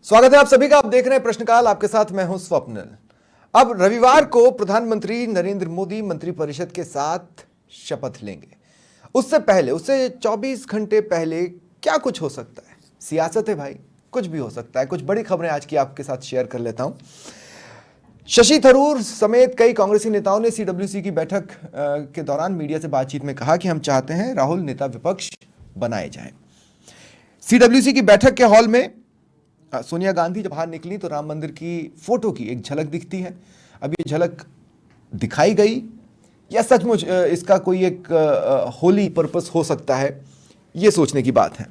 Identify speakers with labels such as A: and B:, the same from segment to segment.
A: स्वागत है आप सभी का। आप देख रहे हैं प्रश्नकाल, आपके साथ मैं हूं स्वप्निल। अब रविवार को प्रधानमंत्री नरेंद्र मोदी मंत्रिपरिषद के साथ शपथ लेंगे। उससे पहले, उससे 24 घंटे पहले क्या कुछ हो सकता है? सियासत है भाई, कुछ भी हो सकता है। कुछ बड़ी खबरें आज की आपके साथ शेयर कर लेता हूं। शशि थरूर समेत कई कांग्रेसी नेताओं ने सीडब्ल्यूसी की बैठक के दौरान मीडिया से बातचीत में कहा कि हम चाहते हैं राहुल नेता विपक्ष बनाए जाएं। सीडब्ल्यूसी की बैठक के हॉल में सोनिया गांधी जब बाहर निकली तो राम मंदिर की फोटो की एक झलक दिखती है। अब ये झलक दिखाई गई या सचमुच इसका कोई एक होली पर्पस हो सकता है, ये सोचने की बात है।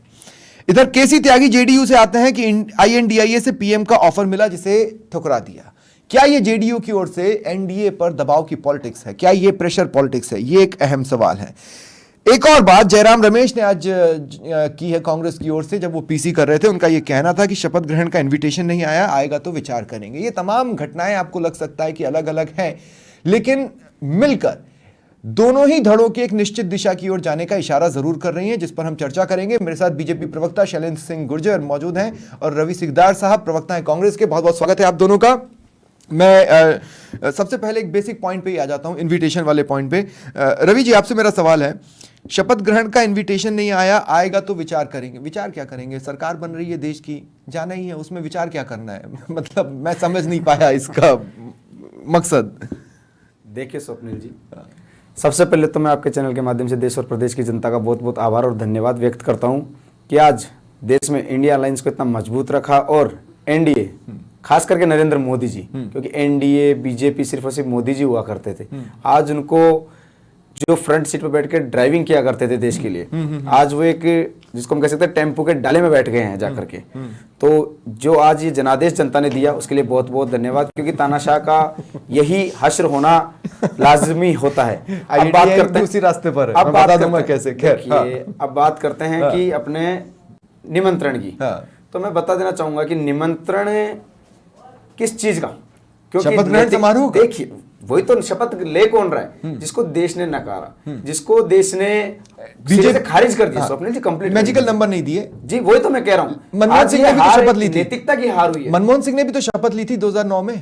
A: इधर केसी त्यागी जेडीयू से आते हैं कि आईएनडीआईए से पीएम का ऑफर मिला, जिसे ठुकरा दिया। क्या ये जेडीयू की ओर से एनडीए पर दबाव की पॉलिटिक्स है? क्या ये प्रेशर पॉलिटिक्स है? ये एक अहम सवाल है। एक और बात जयराम रमेश ने आज की है कांग्रेस की ओर से। जब वो पीसी कर रहे थे, उनका ये कहना था कि शपथ ग्रहण का इनविटेशन नहीं आया, आएगा तो विचार करेंगे। ये तमाम घटनाएं आपको लग सकता है कि अलग अलग हैं, लेकिन मिलकर दोनों ही धड़ों की एक निश्चित दिशा की ओर जाने का इशारा जरूर कर रही हैं, जिस पर हम चर्चा करेंगे। मेरे साथ बीजेपी प्रवक्ता शैलेंद्र सिंह गुर्जर मौजूद हैं और रवि सिकदार साहब, प्रवक्ता हैं कांग्रेस के। बहुत बहुत स्वागत है आप दोनों का। मैं सबसे पहले एक बेसिक पॉइंट पे ही आ जाता हूं, इनविटेशन वाले पॉइंट पे। रवि जी, आपसे मेरा सवाल है, शपथ ग्रहण का इनविटेशन नहीं आया, आएगा तो विचार करेंगे। विचार क्या करेंगे? सरकार बन रही है देश की, जाना ही है, उसमें विचार क्या करना है? मतलब मैं समझ नहीं पाया इसका मकसद।
B: देखिए स्वप्निल जी, सबसे पहले तो मैं आपके चैनल के माध्यम से देश और प्रदेश की जनता का बहुत बहुत आभार और धन्यवाद व्यक्त करता हूं कि आज देश में इंडिया अलायंस को इतना मजबूत रखा और एनडीए, खास करके नरेंद्र मोदी जी, क्योंकि एनडीए बीजेपी सिर्फ और सिर्फ मोदी जी हुआ करते थे। आज उनको जो फ्रंट सीट पर बैठ के ड्राइविंग किया करते थे देश के लिए, आज वो एक, जिसको हम कह सकते हैं, टेम्पो के डाले में बैठ गए हैं जाकर के। तो जो आज ये जनादेश जनता ने दिया, उसके लिए बहुत बहुत धन्यवाद, क्योंकि तानाशाह का यही हश्र होना लाजमी होता है। अब बात करते हैं
A: उसी रास्ते पर,
B: अब
A: बता दूंगा कैसे। खैर,
B: अब बात करते हैं कि अपने निमंत्रण की। तो मैं बता देना चाहूंगा कि निमंत्रण किस चीज का, क्योंकि
A: शपथ ग्रहण समारोह,
B: देखिए वही तो, शपथ ले कौन रहा है? जिसको देश ने नकारा, जिसको देश ने बीजेपी खारिज कर दिया। स्वप्निल जी, कंप्लीट
A: मैजिकल नंबर नहीं दिए
B: जी, वही तो मैं कह रहा हूँ।
A: मनमोहन सिंह ने भी तो शपथ ली थी,
B: नैतिकता की हार हुई है।
A: मनमोहन सिंह ने भी तो शपथ ली थी 2009 में,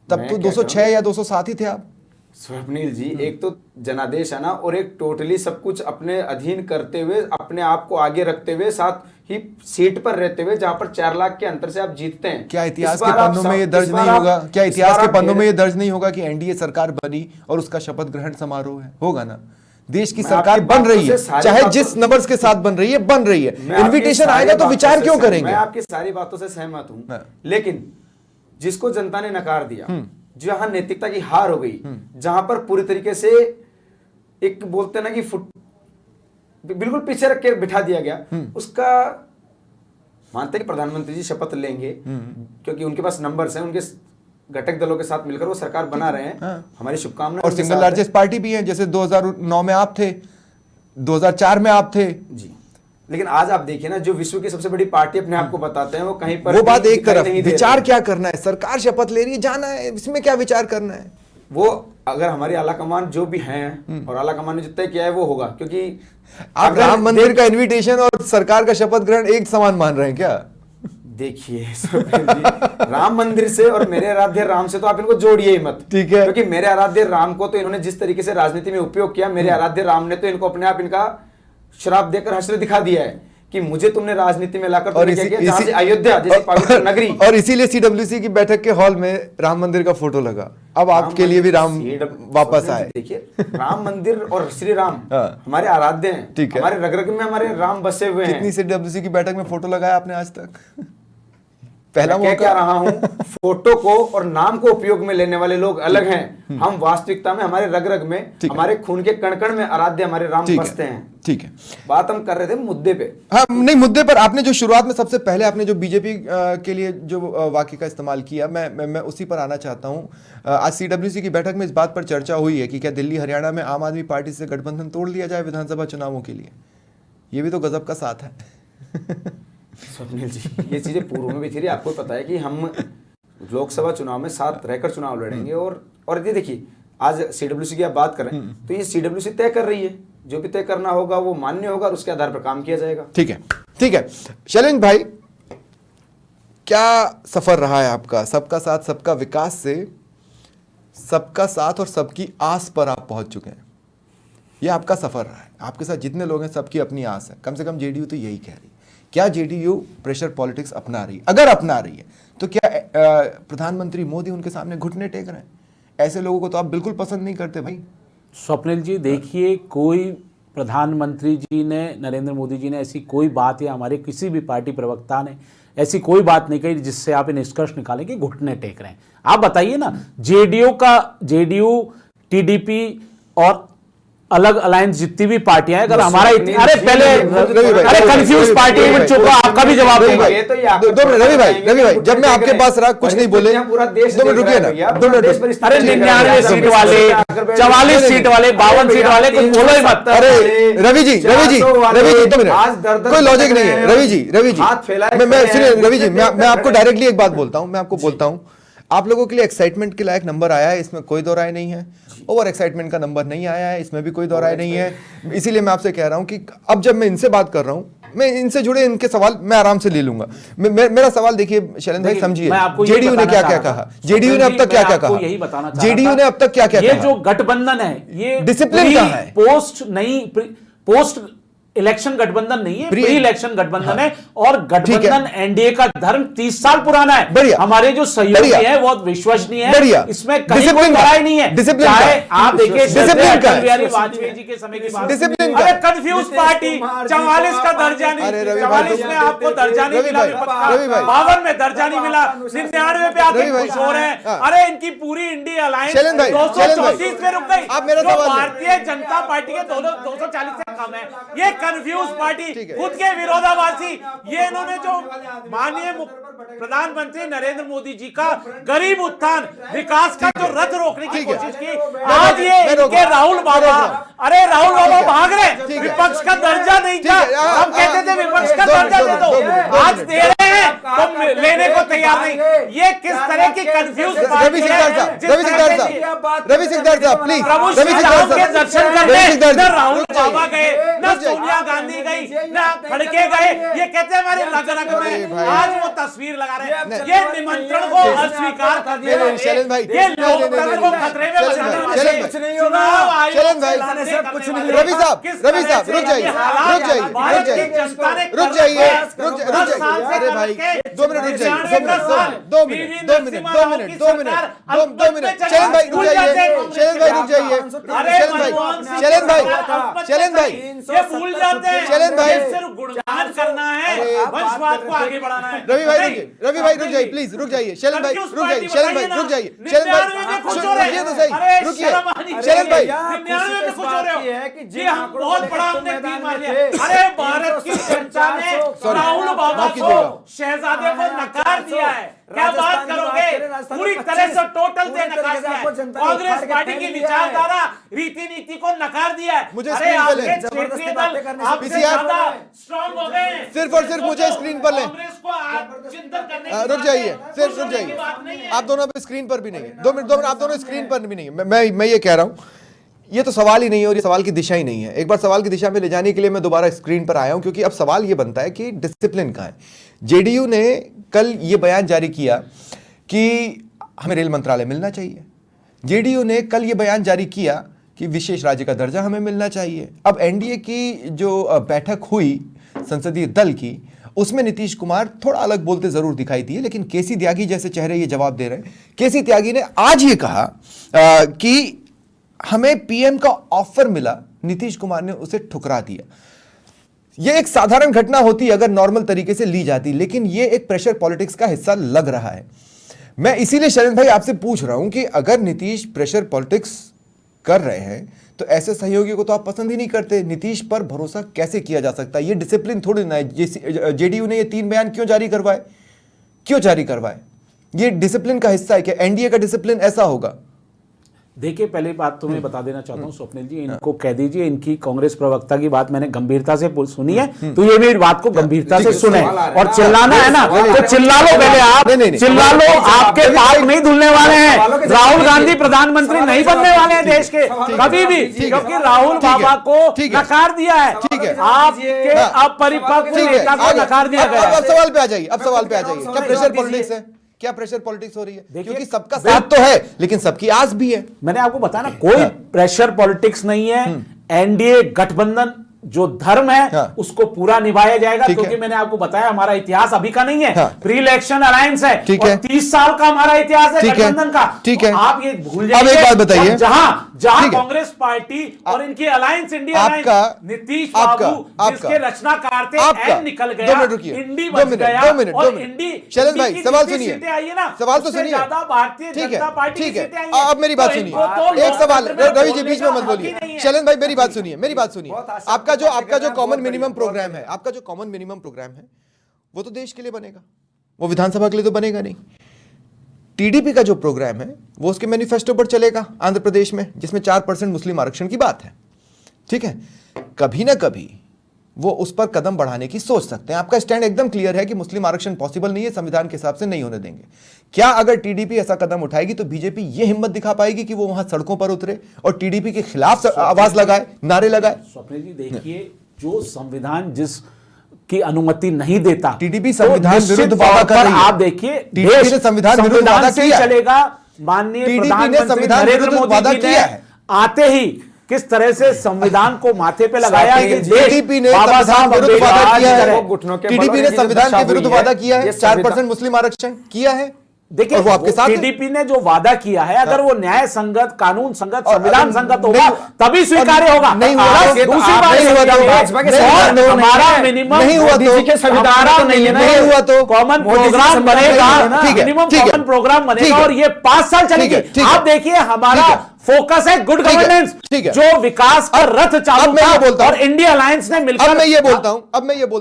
A: तब तो 206 या 207 ही थे आप।
B: स्वप्निल जी, एक तो जनादेश है ना, और एक टोटली सब कुछ अपने अधीन करते हुए, अपने आप को आगे रखते हुए, साथ ही सीट पर रहते हुए, जहां पर 4 लाख के अंतर से आप जीतते हैं।
A: क्या इतिहास के पन्नों में ये दर्ज नहीं होगा? क्या इतिहास के पन्नों में ये दर्ज नहीं होगा कि एनडीए सरकार बनी और उसका शपथ ग्रहण समारोह है? होगा ना। देश की सरकार बन रही है, चाहे जिस नंबर्स के साथ बन रही है, बन रही है। इन्विटेशन आएगा तो विचार क्यों करेंगे?
B: मैं आपकी सारी बातों से सहमत हूं, लेकिन जिसको जनता ने नकार दिया, जहां नैतिकता की हार हो गई, जहां पर पूरी तरीके से एक बोलते ना कि बिल्कुल पीछे रख के बिठा दिया गया, उसका मानते कि प्रधानमंत्री जी शपथ लेंगे, क्योंकि उनके पास नंबर्स हैं, उनके घटक दलों के साथ मिलकर वो सरकार बना रहे हैं। हमारी शुभकामनाएं।
A: और सिंगल लार्जेस्ट पार्टी भी है, जैसे 2009 में आप थे, 2004 में आप थे
B: जी। लेकिन आज आप देखिए ना, जो विश्व की सबसे बड़ी पार्टी अपने आप को बताते हैं, वो कहीं पर
A: वो बात एक तरफ, विचार क्या करना है? सरकार शपथ ले रही है, जाना है, इसमें क्या विचार करना है?
B: वो अगर हमारी आला कमान जो भी हैं, और आला कमान ने जो तय किया है वो होगा, क्योंकि
A: आप राम मंदिर का इनविटेशन और सरकार का शपथ ग्रहण एक समान मान रहे हैं क्या?
B: देखिए राम मंदिर से और मेरे आराध्य राम से तो आप इनको जोड़िए ही मत,
A: ठीक है?
B: क्योंकि मेरे आराध्य राम को तो इन्होंने जिस तरीके से राजनीति में उपयोग किया, मेरे आराध्य राम ने तो इनको अपने आप इनका श्राप देकर हश्र दिखा दिया है कि मुझे तुमने राजनीति में लाकर और अयोध्या जैसी पवित्र नगरी।
A: और इसीलिए सीडब्ल्यूसी की बैठक के हॉल में राम मंदिर का फोटो लगा। अब आपके लिए भी राम वापस आए।
B: देखिए, राम मंदिर और श्री राम हमारे आराध्य हैं,
A: ठीक है?
B: हमारे रग रग में हमारे राम बसे हुए हैं।
A: कितनी सीडब्ल्यूसी की बैठक में फोटो लगाया आपने आज तक? पहला
B: मैं क्या रहा हूं, फोटो को और नाम को उपयोग में लेने वाले लोग अलग हैं। हम वास्तविकता में हमारे रग रग में, हमारे खून के कण कण में आराध्य हमारे राम बसते हैं।
A: ठीक है, बात
B: हम कर रहे थे मुद्दे पे।
A: हाँ, नहीं, मुद्दे पर आपने जो शुरुआत में सबसे पहले आपने जो बीजेपी के लिए जो वाक्य का इस्तेमाल किया, मैं उसी पर आना चाहता हूं। आज सीडब्ल्यूसी की बैठक में इस बात पर चर्चा हुई है कि क्या दिल्ली हरियाणा में आम आदमी पार्टी से गठबंधन तोड़ लिया जाए विधानसभा चुनावों के लिए? ये भी तो गजब का साथ है।
B: स्वप्निल जी, ये चीजें पूर्व में भी थी। आपको पता है कि हम लोकसभा चुनाव में साथ रहकर चुनाव लड़ेंगे, और ये देखिए आज सीडब्ल्यूसी की आप बात करें तो ये सीडब्ल्यूसी तय कर रही है, जो भी तय करना होगा वो मान्य होगा और उसके आधार पर काम किया जाएगा।
A: ठीक है, ठीक है। शैलेंद्र भाई, क्या सफर रहा है आपका? सबका साथ सबका विकास से सबका साथ और सबकी आस पर आप पहुंच चुके हैं। ये आपका सफर रहा है। आपके साथ जितने लोग हैं सबकी अपनी आस है। कम से कम जेडीयू तो यही कह रही है। क्या जेडीयू प्रेशर पॉलिटिक्स अपना रही है? अगर अपना रही है तो क्या प्रधानमंत्री मोदी उनके सामने घुटने टेक रहे हैं? ऐसे लोगों को तो आप बिल्कुल पसंद नहीं करते भाई।
C: स्वप्निल जी देखिए, कोई प्रधानमंत्री जी ने, नरेंद्र मोदी जी ने ऐसी कोई बात या हमारे किसी भी पार्टी प्रवक्ता ने ऐसी कोई बात नहीं कही जिससे आप ये निष्कर्ष निकालें कि घुटने टेक रहे हैं। आप बताइए ना, जेडीयू, टीडीपी और अलग अलायंस जितनी भी पार्टियां हैं, अगर हमारा अरे पहले अरे कंफ्यूज पार्टी में चुप रहो, आपका भी जवाब दूंगा।
A: दो मिनट रवि भाई, जब मैं आपके पास रहा कुछ नहीं बोले, 2 मिनट रुकिए ना, 2 मिनट।
C: अरे 99 सीट वाले, 44 सीट वाले, 52 सीट वाले, कुछ बोलो ही मत।
A: अरे रवि जी 2 मिनट, कोई लॉजिक नहीं है। रवि जी मैं सुनिए रवि जी, मैं आपको डायरेक्टली एक बात बोलता हूं, मैं आपको बोलता हूं, आप लोगों के लिए एक्साइटमेंट के लायक नंबर आया है, इसमें कोई दो राय नहीं है। ओवर एक्साइटमेंट का नंबर नहीं आया है, इसमें भी कोई दो राय नहीं है। इसीलिए मैं आपसे कह रहा हूं कि अब जब मैं इनसे बात कर रहा हूं, मैं इनसे जुड़े इनके सवाल मैं आराम से ले लूंगा। मेरा सवाल देखिए शैलेंद्र भाई, समझिए जेडीयू ने क्या क्या कहा, जेडीयू ने अब तक क्या क्या कहा, जेडीयू ने अब तक क्या क्या कहा।
C: ये जो गठबंधन है ये
A: डिसिप्लिन का है,
C: पोस्ट इलेक्शन गठबंधन नहीं है, प्री इलेक्शन गठबंधन है। और गठबंधन एनडीए का धर्म 30 साल पुराना है। हमारे जो सहयोगी हैं बहुत विश्वसनीय है, इसमें कहीं कोई लड़ाई नहीं है। चाहे आप देखिए अटल बिहारी वाजपेयी जी के समय की बात, अरे कंफ्यूज पार्टी, 44 का दर्जा नहीं, 44 में आपको दर्जा नहीं मिला, 52 में दर्जा नहीं मिला, 99 पे आके खुश हो रहे हैं। अरे इनकी पूरी इंडिया अलायंस 234 में रुक गई, जो भारतीय जनता पार्टी के 240 से कम है। ये कंफ्यूज पार्टी, खुद के विरोधाभासी, ये इन्होंने जो माननीय प्रधानमंत्री नरेंद्र मोदी जी का गरीब उत्थान विकास का जो रथ रोकने की कोशिश की, आज ये इनके राहुल बाबा, अरे राहुल बाबा भाग रहे, विपक्ष का दर्जा नहीं था, हम कहते थे विपक्ष का दर्जा दे दो, आज दे रहे हैं तो लेने को तैयार नहीं। ये किस तरह की कंफ्यूज पार्टी है?
A: रवि सिकदार साहब प्लीज,
C: प्रभु श्री राम के दर्शन करने न राहुल बाबा गए, न सोनिया गांधी गई, न खड़गे गए। ये कहते हैं हमारे रग रग में, आज वो तस्वीर लगा रहे हैं। ये निमंत्रण को अस्वीकार कर दिया, ये लोकतंत्र को खतरे में चुनाव आयोग
A: रवि साहब रुक जाइए, अरे भाई 2 मिनट रुक जाइए, 2 मिनट शैलेंद्र भाई रुक जाइए, शैलेंद्र भाई
C: ये भूल जाते हैं,
A: शैलेंद्र भाई
C: सिर्फ गुणगान करना है, वंशवाद को आगे बढ़ाना है।
A: रवि भाई रुक जाइए, प्लीज रुक जाइए, शैलेंद्र भाई रुक जाइए, शैलेंद्र भाई रुक जाइए, रुकिए तो सही, रुकिए शैलेंद्र भाई।
C: 99 में खुश हो रहे हो जी, हम बहुत बड़ा हमने तीर मार लिया। अरे भारत की जनता ने राहुल बाबा को, शहजादे को नकार दिया है, क्या बात करोगे? पूरी तरह से टोटल से नकार दिया है। कांग्रेस पार्टी की विचारधारा, रीति नीति को नकार दिया है।
A: मुझे
C: अरे आपके क्षेत्रीय दल आपसे ज्यादा स्ट्रांग हो गए,
A: सिर्फ और सिर्फ मुझे स्क्रीन पर लें।
C: कांग्रेस को आप चिंतन करने
A: रुक जाइए, सिर्फ रुक जाइए, आप दोनों पे स्क्रीन पर भी नहीं है, 2 मिनट आप दोनों स्क्रीन पर भी नहीं है। मैं ये कह रहा हूं, ये तो सवाल ही नहीं है और ये सवाल की दिशा ही नहीं है। एक बार सवाल की दिशा में ले जाने के लिए मैं दोबारा स्क्रीन पर आया हूं, क्योंकि अब सवाल ये बनता है कि डिसिप्लिन कहां है। जेडीयू ने कल ये बयान जारी किया कि हमें रेल मंत्रालय मिलना चाहिए। जेडीयू ने कल ये बयान जारी किया कि विशेष राज्य का दर्जा हमें मिलना चाहिए। अब एनडीए की जो बैठक हुई संसदीय दल की, उसमें नीतीश कुमार थोड़ा अलग बोलते जरूर दिखाई दिए, लेकिन केसी त्यागी जैसे चेहरे ये जवाब दे रहे हैं। केसी त्यागी ने आज ये कहा कि हमें पीएम का ऑफर मिला, नीतीश कुमार ने उसे ठुकरा दिया। यह एक साधारण घटना होती अगर नॉर्मल तरीके से ली जाती, लेकिन यह एक प्रेशर पॉलिटिक्स का हिस्सा लग रहा है। मैं इसीलिए शैलेंद्र भाई आपसे पूछ रहा हूं कि अगर नीतीश प्रेशर पॉलिटिक्स कर रहे हैं तो ऐसे सहयोगी को तो आप पसंद ही नहीं करते। नीतीश पर भरोसा कैसे किया जा सकता है? ये डिसिप्लिन थोड़ी ना है। जेडीयू ने ये 3 बयान क्यों जारी करवाए? ये डिसिप्लिन का हिस्सा है कि एनडीए का डिसिप्लिन ऐसा होगा?
C: देखिए, पहले बात तो मैं बता देना चाहता हूँ स्वप्निल जी, इनको कह दीजिए, इनकी कांग्रेस प्रवक्ता की बात मैंने गंभीरता से सुनी है, तो ये मेरी बात को गंभीरता से सुने। और चिल्लाना है ना तो चिल्ला लो, पहले आप चिल्ला लो, आपके पाप नहीं धुलने वाले हैं। राहुल गांधी प्रधानमंत्री नहीं बनने वाले हैं देश के कभी भी, क्योंकि राहुल बाबा को नकार दिया है, आपके अपरिपक्व नेता को नकार दिया गया।
A: अब सवाल पे आ जाइए, अब सवाल पे आ जाइए। क्या प्रेशर पॉलिटिक्स है? क्या प्रेशर पॉलिटिक्स हो रही है? क्योंकि सबका साथ तो है लेकिन सबकी आस भी है।
C: मैंने आपको बताया ना, कोई प्रेशर पॉलिटिक्स नहीं है। एनडीए गठबंधन जो धर्म है उसको पूरा निभाया जाएगा, क्योंकि मैंने आपको बताया हमारा इतिहास अभी का नहीं है, प्री इलेक्शन अलायंस है, और 30 साल का हमारा इतिहास है गठबंधन का।
A: ठीक है,
C: आप ये भूल जाइए।
A: अब एक बात बताइए,
C: जहां कांग्रेस पार्टी और इनकी अलायंस, इंडिया अलायंस, नीतीश बाबू जिसके रचनाकार थे, एन निकल गया, इंडी बच गया, और इंडी
A: शैलेंद्र भाई सवाल सुनिए,
C: सीटें आई है ना,
A: सवाल तो सुनिए,
C: ज्यादा भारतीय जनता पार्टी की सीटें आई हैं।
A: अब मेरी बात सुनिए, एक सवाल, रवि जी बीच में मत बोलिए। शैलेंद्र भाई मेरी बात सुनिए, मेरी बात सुनिए। आपका जो कॉमन मिनिमम प्रोग्राम है, आपका जो कॉमन मिनिमम प्रोग्राम है, वो तो देश के लिए बनेगा, वो विधानसभा के लिए तो बनेगा नहीं। टीडीपी का जो प्रोग्राम है वो उसके मैनिफेस्टो पर चलेगा आंध्र प्रदेश में, जिसमें 4% मुस्लिम आरक्षण की बात है। ठीक है, कभी ना कभी वो उस पर कदम बढ़ाने की सोच सकते हैं। आपका स्टैंड एकदम क्लियर है कि मुस्लिम आरक्षण पॉसिबल नहीं है, संविधान के हिसाब से नहीं होने देंगे। क्या अगर टीडीपी ऐसा कदम उठाएगी तो बीजेपी ये हिम्मत दिखा पाएगी कि वो वहां सड़कों पर उतरे और टीडीपी के खिलाफ आवाज लगाए, नारे लगाए?
C: स्वप्निल जी देखिए, जो संविधान जिस की अनुमति नहीं देता,
A: टीडीपी संविधान विरुद्ध वादा कर रही है।
C: आप देखिए,
A: टीडीपी ने संविधान विरुद्ध वादा किया है।
C: चलेगा। माननीय
A: प्रधानमंत्री
C: नरेंद्र मोदी जी ने आते ही किस तरह से संविधान को माथे पे लगाया कि
A: टीडीपी ने संविधान विरुद्ध वादा किया है। टीडीपी ने संविधान के विरुद्ध वादा किया है, 4% मुस्लिम आरक्षण किया है।
C: देखिए,
A: वो आपके साथ
C: टीडीपी ने जो वादा किया है, अगर वो न्याय संगत, कानून संगत, संविधान संगत होगा तभी स्वीकार्य होगा।
A: नहीं हुआ,
C: दूसरी बात, हमारा मिनिमम
A: नहीं हुआ तो
C: नहीं हुआ तो कॉमन प्रोग्राम बनेगा, मिनिमम कॉमन प्रोग्राम बनेगा, और ये 5 साल चलेगी। आप देखिए, हमारा फोकस है गुड गवर्नेंस, जो विकास का रथ चालू था, और इंडिया अलायंस ने मिलकर।
A: अब मैं ये बोलता हूँ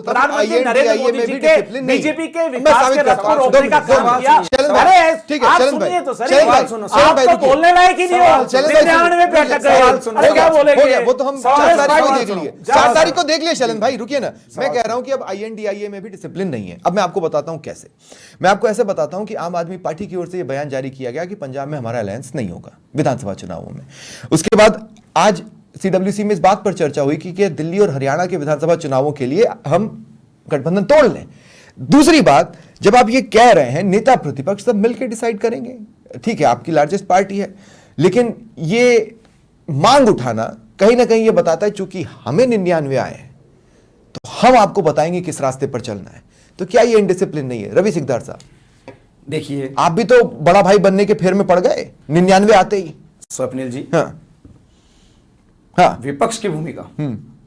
C: प्रधानमंत्री नरेंद्र मोदी जी के बीजेपी के विकास के रथ को रोकने का काम किया। आप सुनिए तो सर, आपको बोलने लायक ही नहीं हो, 99 पे अटक गए, क्या बोलेंगे?
A: वो तो हम 4 तारीख को देख लिए, 4 तारीख को देख लिए। शैलेंद्र भाई रुकिए ना, मैं कह रहा हूं कि अब INDIA में भी डिसिप्लिन नहीं है। अब मैं आपको बताता हूं कैसे। मैं आपको ऐसे बताता हूं कि आम आदमी पार्टी की ओर से यह बयान जारी किया गया कि पंजाब में हमारा अलायंस नहीं होगा विधानसभा चुनावों में। उसके बाद आज CWC में इस बात पर चर्चा हुई कि दिल्ली और हरियाणा के विधानसभा चुनावों के लिए हम गठबंधन तोड़ लें। दूसरी बात, जब आप ये कह रहे हैं नेता प्रतिपक्ष सब मिलकर डिसाइड करेंगे, ठीक है, आपकी लार्जेस्ट पार्टी है, लेकिन ये मांग उठाना कहीं ना कहीं ये बताता है चूंकि हमें 99 आए हैं तो हम आपको बताएंगे किस रास्ते पर चलना है। तो क्या ये इनडिसिप्लिन नहीं है? रवि सिकदार साहब
B: देखिए,
A: आप भी तो बड़ा भाई बनने के फेर में पड़ गए 99 आते ही।
B: स्वप्निल जी,
A: हाँ,
B: विपक्ष की भूमिका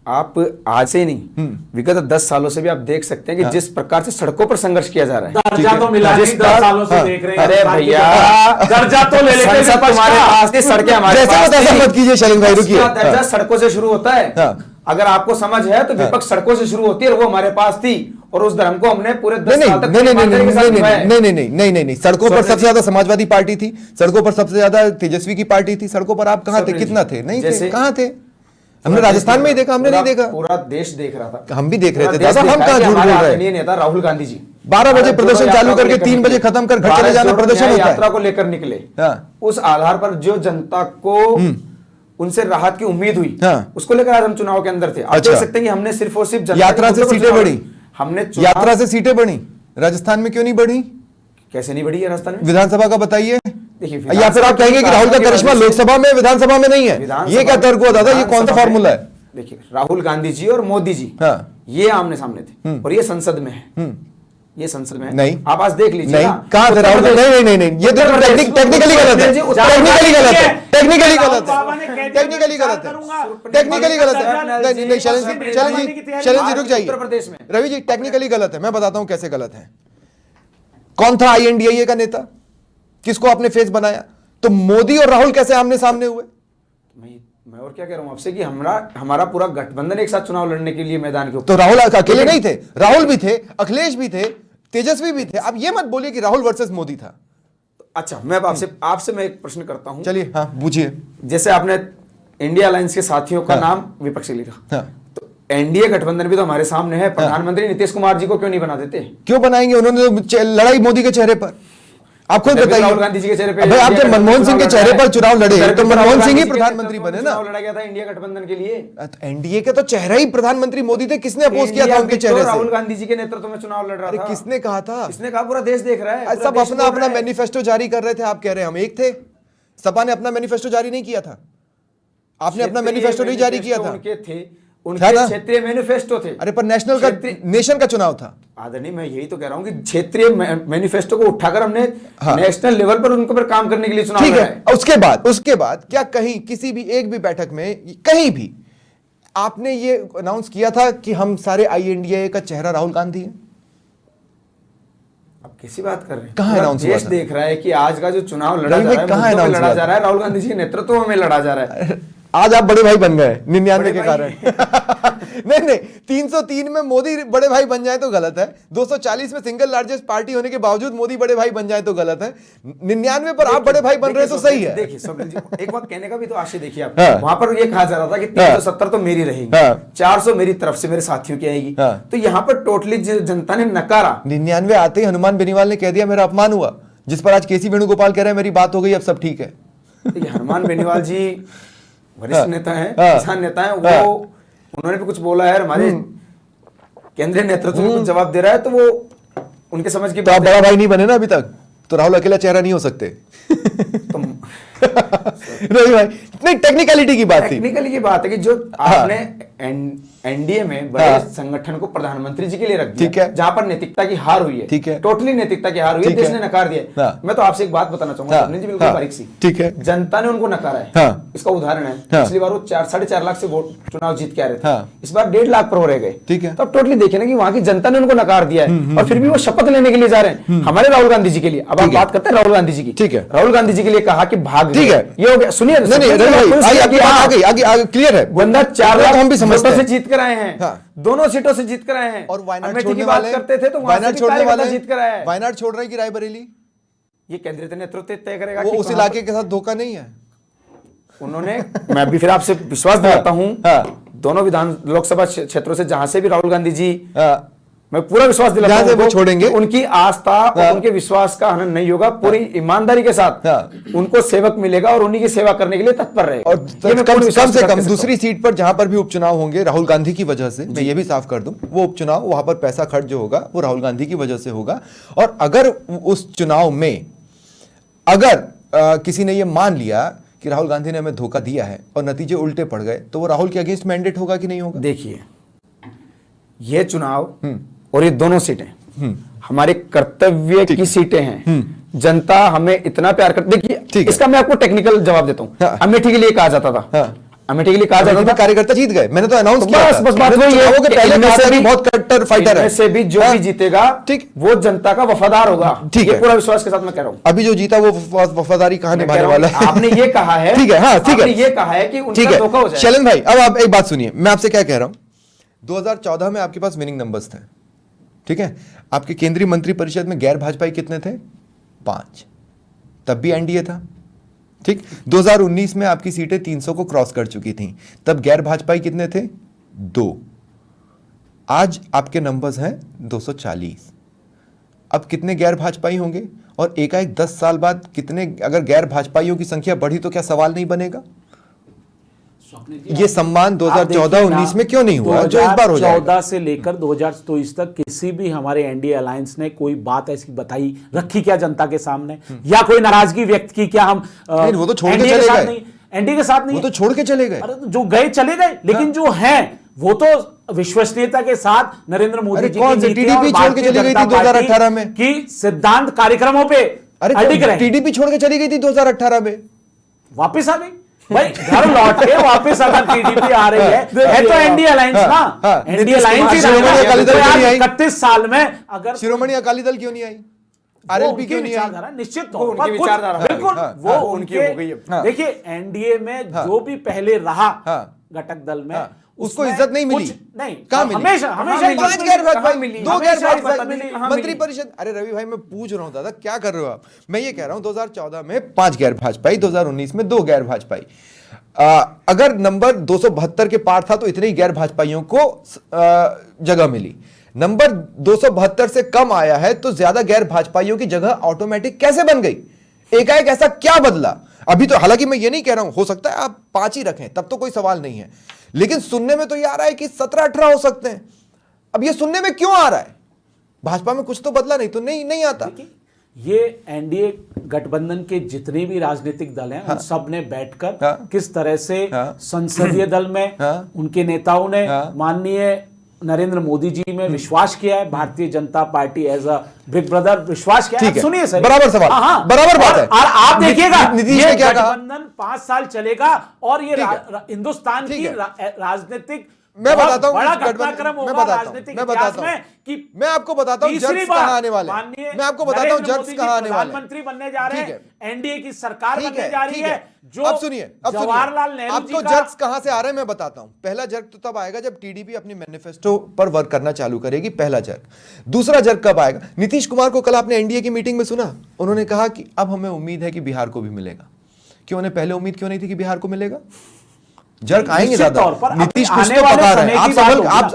B: आप आज से नहीं, विगत 10 सालों से भी आप देख सकते हैं कि जिस प्रकार से सड़कों पर संघर्ष किया जा रहा है।
C: दर्जा तो मिला, जिस 10 सालों से देख रहे हैं।
B: अरे भैया,
C: दर्जा तो ले लेते हैं,
B: हमारे पास थी, सड़कें हमारे पास थी।
A: मत कीजिए शैलेंद्र भाई, रुकिए।
B: दर्जा सड़कों से शुरू होता है। अगर आपको समझ है तो विपक्ष सड़कों से शुरू होती है, और वो हमारे पास थी, और उस धर्म को हमने पूरे 10 साल तक नहीं। सड़कों पर सबसे ज्यादा समाजवादी पार्टी थी, सड़कों पर सबसे ज्यादा तेजस्वी की पार्टी थी। सड़कों पर आप कहां थे? कितना थे? नहीं थे, कहां थे? हमने राजस्थान में ही देखा, हमने नहीं देखा, पूरा देश देख रहा था।
A: हम भी देख रहे थे दादा, हम कहां झूठ बोल रहे हैं?
B: नेता राहुल गांधी जी
A: 12 बजे प्रदर्शन चालू करके 3 बजे खत्म कर घर चले जाना प्रदर्शन होता है।
B: यात्रा को लेकर निकले, उस आधार पर जो जनता को उनसे राहत की उम्मीद हुई, उसको लेकर आज हम चुनाव के अंदर थे। आप देख सकते हैं कि हमने सिर्फ और सिर्फ
A: यात्रा से सीटें बढ़ी,
B: हमने
A: यात्रा से सीटें बढ़ी। राजस्थान में क्यों नहीं बढ़ी?
B: कैसे नहीं बढ़ी है राजस्थान में?
A: विधानसभा का बताइए।
B: देखिए,
A: या फिर आप कहेंगे कि राहुल का करिश्मा लोकसभा में विधानसभा में नहीं है, ये क्या तर्क हुआ दादा? ये कौन सा फॉर्मूला है?
B: देखिए, राहुल गांधी जी और मोदी जी ये आमने सामने थे, और ये संसद में है, ये संसद में
A: नहीं।
B: आप आज देख लीजिए,
A: नहीं कहां थे राहुल? नहीं, ये तो टेक्निकली गलत है, टेक्निकली गलत है, टेक्निकली गलत है, टेक्निकली गलत है, टेक्निकली गलत है। नहीं, शैलेंद्र जी रुक जाइए।
B: उत्तर प्रदेश में
A: रवि जी टेक्निकली गलत है, मैं बताता हूं कैसे गलत है। कौन था INDIA का नेता? किसको आपने फेस बनाया? तो मोदी और राहुल कैसे आमने सामने हुए?
B: मैं और क्या कह रहा हूं आपसे कि हमारा पूरा गठबंधन एक साथ चुनाव लड़ने के लिए मैदान के ऊपर।
A: तो राहुल अकेले नहीं थे, राहुल भी थे, अखिलेश भी थे, तेजस्वी भी थे। अब ये मत बोलिए कि राहुल वर्सेस मोदी था।
B: अच्छा, मैं अब आपसे मैं एक प्रश्न करता हूं।
A: चलिए, हाँ पूछिए।
B: जैसे आपने इंडिया अलायंस के साथियों का नाम विपक्षी लिखा, तो एनडीए गठबंधन भी तो हमारे सामने है। प्रधानमंत्री नीतीश कुमार जी को क्यों नहीं बना देते?
A: क्यों बनाएंगे? उन्होंने तो लड़ाई मोदी के चेहरे पर। आप खुद बताइए।
B: राहुल गांधी जी के चेहरे पे,
A: भाई आप जब मनमोहन सिंह के चेहरे पर चुनाव लड़े तो मनमोहन सिंह ही प्रधानमंत्री बने ना।
B: लड़ा गया था इंडिया गठबंधन के लिए।
A: एनडीए के तो चेहरा ही प्रधानमंत्री मोदी थे। किसने अपोज किया था उनके चेहरे से?
B: राहुल गांधी जी के नेतृत्व में चुनाव लड़ रहा था।
A: किसने कहा था?
B: किसने कहा? पूरा देश देख रहा है।
A: सब अपना अपना मैनिफेस्टो जारी कर रहे थे। आप कह रहे हैं हम एक थे। सपा ने अपना मैनिफेस्टो जारी नहीं किया था। आपने अपना मैनिफेस्टो नहीं जारी किया था।
B: उनके थे, उनके क्षेत्रीय मैनिफेस्टो थे।
A: अरे पर नेशनल का, नेशन का चुनाव था।
B: आदरणीय, मैं यही तो कह रहा हूं कि क्षेत्रीय मैनिफेस्टो को उठाकर हमने नेशनल लेवल पर उनके ऊपर काम करने के लिए चुनाव लड़ा है।
A: उसके बाद क्या कहीं किसी भी एक भी बैठक में कहीं भी आपने ये अनाउंस किया था कि हम सारे आईएनडीए का चेहरा राहुल गांधी है?
B: अब किसी बात कर रहे हैं?
A: कहां अनाउंस हुआ था?
B: देश देख रहा है कि आज का जो चुनाव लड़ा जा रहा है राहुल गांधी जी के नेतृत्व में लड़ा जा रहा है।
A: आज आप बड़े भाई बन गए 99 के कारण। नहीं 303 में मोदी बड़े भाई बन जाए तो गलत है। 240 में सिंगल लार्जेस्ट पार्टी होने के बावजूद मोदी बड़े भाई बन जाए तो गलत है। 99 पर आप बड़े भाई बन रहे तो सही है।
B: देखिए स्वप्निल जी, एक बात कहने का भी तो आशय देखिए आप। वहां पर ये कहा जा रहा था कि 370 तो मेरी रहेगी, 400 मेरी तरफ से मेरे साथियों की आएगी। तो यहाँ पर टोटली जनता ने नकारा।
A: 99 आते ही हनुमान बेनीवाल ने कह दिया मेरा अपमान हुआ, जिस पर आज केसी वेणुगोपाल कह रहे हैं मेरी बात हो गई, अब सब ठीक है।
B: हनुमान बेनीवाल जी वरिष्ठ नेता है, किसान नेता है, वो उन्होंने भी कुछ बोला है, हमारे केंद्रीय नेतृत्व में कुछ जवाब दे रहा है, तो वो उनके समझ की
A: बात। आप बड़ा भाई नहीं बने ना अभी तक, तो राहुल अकेला चेहरा नहीं हो सकते। नहीं भाई, नहीं टेक्निकलिटी की बात थी।
B: टेक्निकली की बात है कि जो आपने एनडीए में बड़े संगठन को प्रधानमंत्री जी के लिए रख दिया,
A: ठीक है,
B: जहां पर नैतिकता की हार हुई है,
A: ठीक है,
B: टोटली नैतिकता की हार हुई है, देश ने नकार दिया। मैं तो आपसे एक बात बताना चाहूंगा जी, बिल्कुल बारीक सी,
A: ठीक है,
B: जनता ने उनको नकारा है। इसका उदाहरण है, पिछली बार वो 4.5 लाख से वोट चुनाव जीत के आ रहे थे, इस बार 1.5 लाख पर हो रह गए।
A: ठीक है,
B: तो अब टोटली देखे ना कि वहां की जनता ने उनको नकार दिया है, और फिर भी वो शपथ लेने के लिए जा रहे हैं हमारे राहुल गांधी जी के लिए। अब आप बात करते हैं राहुल गांधी जी की, ठीक है, राहुल गांधी जी के लिए कहा कि भाग, ठीक है, ये हो गया। सुनिए,
A: क्लियर है,
B: बंदा 4 लाख हम भी समझते से जीत कर आए हैं, दोनों सीटों से जीत कर आए हैं।
A: और वायनाड
B: छोड़ने वाले करते थे तो
A: वायनाड छोड़ने वाले
B: जीत कर आए हैं।
A: वायनाड छोड़ रहे की रायबरेली,
B: ये केंद्रीय नेतृत्व तय करेगा।
A: वो उस इलाके के साथ धोखा नहीं है
B: उन्होंने। मैं भी फिर आपसे विश्वास दिलाता हूं, दोनों विधान लोकसभा क्षेत्रों से जहां से भी राहुल गांधी जी, मैं पूरा विश्वास दिलाता हूं वो छोड़ेंगे, उनकी आस्था और उनके विश्वास का हनन नहीं होगा। पूरी ईमानदारी के साथ उनको सेवक मिलेगा और उन्हीं की सेवा करने के लिए तत्पर रहे।
A: और कम से कम दूसरी सीट पर जहां पर भी उपचुनाव होंगे राहुल गांधी की वजह से, मैं ये भी साफ कर दूं, वो उपचुनाव वहां पर पैसा खर्च जो होगा वो राहुल गांधी की वजह से होगा। और अगर उस चुनाव में अगर किसी ने ये मान लिया कि राहुल गांधी ने हमें धोखा दिया है और नतीजे उल्टे पड़ गए, तो वो राहुल के अगेंस्ट मैंडेट होगा कि नहीं होगा?
B: देखिए, ये चुनाव और ये दोनों सीटें हमारे कर्तव्य की सीटें हैं। जनता हमें इतना प्यार करती, देखिए इसका मैं आपको टेक्निकल जवाब देता हूं। अमेठी के लिए कहा जाता था, अमेठी के लिए कहा जाता था, कार्यकर्ता जीत गए, मैंने तो अनाउंस किया। बस बात वही है कि पहले से भी बहुत कट्टर फाइटर है, से भी जो भी जीतेगा, ठीक, वो जनता का वफादार होगा। ठीक है, पूरा विश्वास के साथ मैं कह रहा हूं। अभी जो जीता वो वफादारी कहां निभाने वाला है? आपने ये कहा है, ठीक है, हाँ ठीक है, ये कहा है कि उनका धोखा हो जाए। शैलेंद्र भाई, अब आप एक बात सुनिए, मैं आपसे क्या कह रहा हूं। 2014 में आपके पास विनिंग नंबर्स थे, ठीक है, आपके केंद्रीय मंत्रिपरिषद में गैर भाजपाई कितने थे? 5, तब भी एनडीए था, ठीक। 2019 में आपकी सीटें 300 को क्रॉस कर चुकी थीं, तब गैर भाजपाई कितने थे? 2। आज आपके नंबर्स हैं 240। अब कितने गैर भाजपाई होंगे? और एकाएक 10 साल बाद कितने, अगर गैर भाजपाइयों की संख्या बढ़ी तो क्या सवाल नहीं बनेगा? ये सम्मान 2014-19 में क्यों नहीं हुआ जो इस बार हो जाएगा?
C: 2014 से लेकर 2024 तक किसी भी हमारे एनडीए अलायंस ने कोई बात ऐसी बताई, रखी क्या जनता के सामने, या कोई नाराजगी व्यक्त की क्या? हम
A: वो तो छोड़ के चले गए,
C: एनडीए के साथ नहीं,
A: वो तो छोड़ के चले गए।
C: अरे तो जो गए चले गए, लेकिन जो हैं वो तो विश्वसनीयता के साथ नरेंद्र मोदी जी की
A: टीडीपी छोड़ के चली गई थी 2018 में,
C: कि सिद्धांत कार्यक्रमों पे अड़िग रहे।
A: टीडीपी छोड़ के चली गई थी 2018 में, वापिस
C: आ गई भाई, घर लौट के वापस अगर टीडीपी आ रही है तो एनडीए अलायंस ना, एनडीए अलायंस ही 31 साल में। अगर
A: शिरोमणि अकाली दल क्यों नहीं आई? आरएलपी क्यों नहीं आई?
C: निश्चित तौर पर विचारधारा, बिल्कुल वो उनके, देखिए एनडीए में जो भी पहले रहा घटक दल में,
A: उसको इज्जत नहीं मिली?
C: नहीं,
A: कहाँ मिली?
C: हमेशा
A: 5 गैर भाजपाई, 2 गैर
C: हमेशा इज्जत
A: भाजपाई
C: मिली,
A: मंत्री परिषद। अरे रवि भाई, मैं पूछ रहा हूं दादा, क्या कर रहे हो आप? मैं ये कह रहा हूं 2014 में 5 गैर भाजपाई, 2019 में 2 गैर भाजपाई। अगर नंबर 272 के पार था तो इतने ही गैर भाजपाइयों को जगह मिली। नंबर 272 से कम आया है तो ज्यादा गैर भाजपाइयों की जगह ऑटोमेटिक कैसे बन गई? एकाएक ऐसा क्या बदला? अभी तो हालांकि मैं ये नहीं कह रहा हूं, हो सकता है आप 5 ही रखें, तब तो कोई सवाल नहीं है, लेकिन सुनने में तो ये आ रहा है कि 17-18 हो सकते हैं। अब ये सुनने में क्यों आ रहा है? भाजपा में कुछ तो बदला, नहीं तो नहीं आता।
C: ये एनडीए गठबंधन के जितने भी राजनीतिक दल हैं, उन सब ने बैठकर किस तरह से संसदीय दल में उनके नेताओं ने माननीय नरेंद्र मोदी जी में विश्वास किया है, Bharatiya Janata Party as a big brother विश्वास किया है। सुनिए सर,
A: बराबर सवाल, बराबर बात है।
C: और आप देखिएगा
A: नीतीश
C: ये
A: ने क्या कहा?
C: गठबंधन 5 साल चलेगा और ये हिंदुस्तान की राजनीतिक
A: मैं बताता हूं,
C: बड़ा घटनाक्रम होगा राजनीतिक इतिहास में कि
A: मैं आपको बताता हूं जर्क्स कहां आने वाले हैं। मैं आपको बताता हूं जर्क्स कहां आने वाले हैं।
C: प्रधानमंत्री बनने जा रहे हैं, एनडीए की सरकार बनने जा रही है। जो
A: अब सुनिए,
C: जवाहरलाल नेहरू
A: आपको जर्क्स कहां से आ रहे हैं मैं बताता हूं। पहला जर्क तो तब आएगा जब टीडीपी अपनी मैनिफेस्टो पर वर्क करना चालू करेगी, पहला जर्क। दूसरा जर्क कब आएगा? नीतीश कुमार को कल आपने एनडीए की मीटिंग में सुना, उन्होंने कहा कि अब हमें उम्मीद है कि बिहार को भी मिलेगा। क्यों उन्हें पहले उम्मीद क्यों नहीं थी कि बिहार को मिलेगा? जर्क आएंगे ज्यादा। नीतीश कुछ तो पका रहे हैं,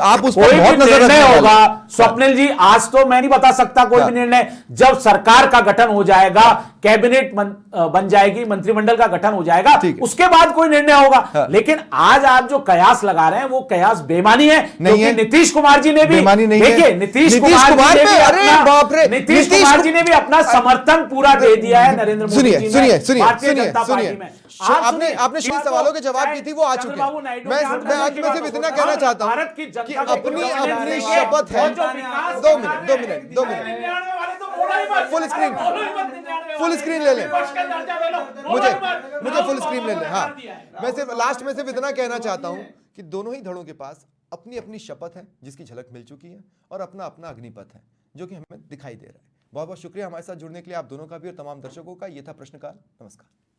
A: आप उस पर बहुत नजर रखने होगा।
C: स्वप्निल जी, आज तो मैं नहीं बता सकता कोई भी निर्णय। जब सरकार का गठन हो जाएगा, कैबिनेट बन जाएगी, मंत्रिमंडल का गठन हो जाएगा, उसके बाद कोई निर्णय होगा। लेकिन आज आप जो कयास लगा रहे हैं वो कयास बेमानी है, क्योंकि नीतीश कुमार जी ने भी, देखिए नीतीश कुमार जी ने भी अपना समर्थन पूरा दे दिया है नरेंद्र मोदी जी ने भारतीय जनता पार्टी में।
A: आपने सही सवालों के जवाब दी थी, वो आ चुके हैं। मैं अंत में सिर्फ इतना कहना चाहता हूं कि अपनी शपथ है। 2 मिनट फुल स्क्रीन ले लें, मुझे फुल स्क्रीन ले लें। हाँ, मैं सिर्फ लास्ट में सिर्फ इतना कहना चाहता हूं कि दोनों ही धड़ों के पास अपनी अपनी शपथ है, जिसकी झलक मिल चुकी है, और अपना अपना अग्निपथ है, जो कि हमें दिखाई दे रहा है। बहुत बहुत शुक्रिया हमारे साथ जुड़ने के लिए आप दोनों का भी और तमाम दर्शकों का। ये था प्रश्नकाल। नमस्कार।